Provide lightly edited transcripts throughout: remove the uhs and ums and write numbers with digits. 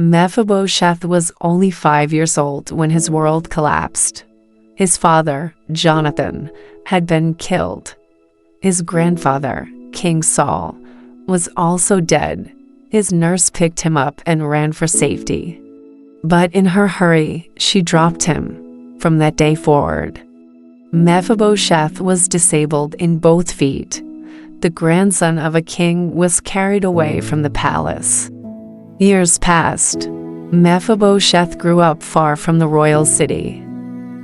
Mephibosheth was only 5 years old when his world collapsed. His father, Jonathan, had been killed. His grandfather, King Saul, was also dead. His nurse picked him up and ran for safety. But in her hurry, she dropped him. From that day forward, Mephibosheth was disabled in both feet. The grandson of a king was carried away from the palace. Years passed. Mephibosheth grew up far from the royal city.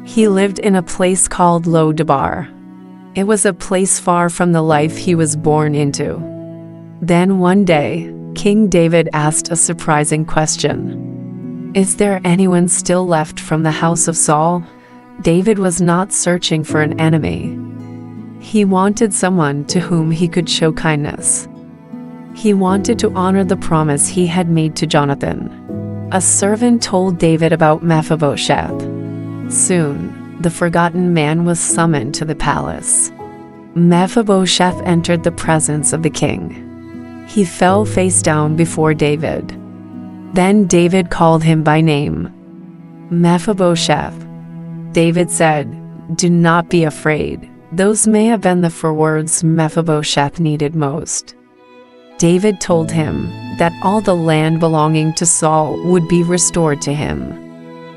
He lived in a place called Lo-debar. It was a place far from the life he was born into. Then one day, King David asked a surprising question. Is there anyone still left from the house of Saul? David was not searching for an enemy. He wanted someone to whom he could show kindness. He wanted to honor the promise he had made to Jonathan. A servant told David about Mephibosheth. Soon, the forgotten man was summoned to the palace. Mephibosheth entered the presence of the king. He fell face down before David. Then David called him by name. Mephibosheth. David said, "Do not be afraid." Those may have been the 4 words Mephibosheth needed most. David told him that all the land belonging to Saul would be restored to him.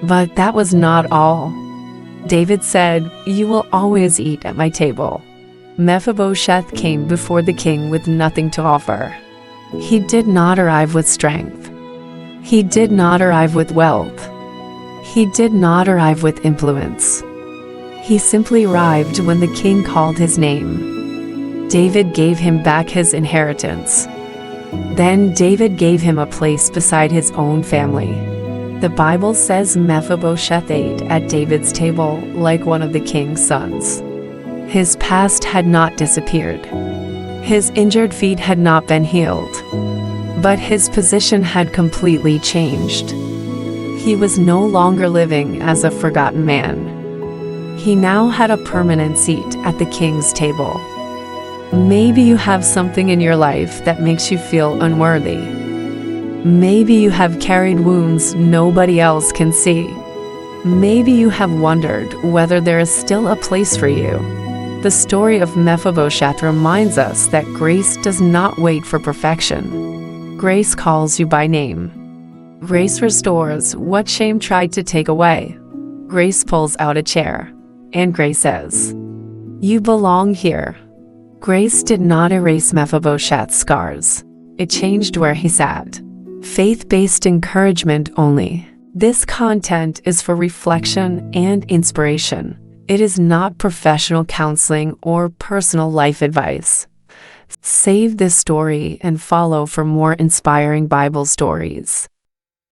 But that was not all. David said, "You will always eat at my table." Mephibosheth came before the king with nothing to offer. He did not arrive with strength. He did not arrive with wealth. He did not arrive with influence. He simply arrived when the king called his name. David gave him back his inheritance. Then David gave him a place beside his own family. The Bible says Mephibosheth ate at David's table like one of the king's sons. His past had not disappeared. His injured feet had not been healed. But his position had completely changed. He was no longer living as a forgotten man. He now had a permanent seat at the king's table. Maybe you have something in your life that makes you feel unworthy. Maybe you have carried wounds nobody else can see. Maybe you have wondered whether there is still a place for you. The story of Mephibosheth reminds us that grace does not wait for perfection. Grace calls you by name. Grace restores what shame tried to take away. Grace pulls out a chair, and grace says, "You belong here." Grace did not erase Mephibosheth's scars. It changed where he sat. Faith-based encouragement only. This content is for reflection and inspiration. It is not professional counseling or personal life advice. Save this story and follow for more inspiring Bible stories.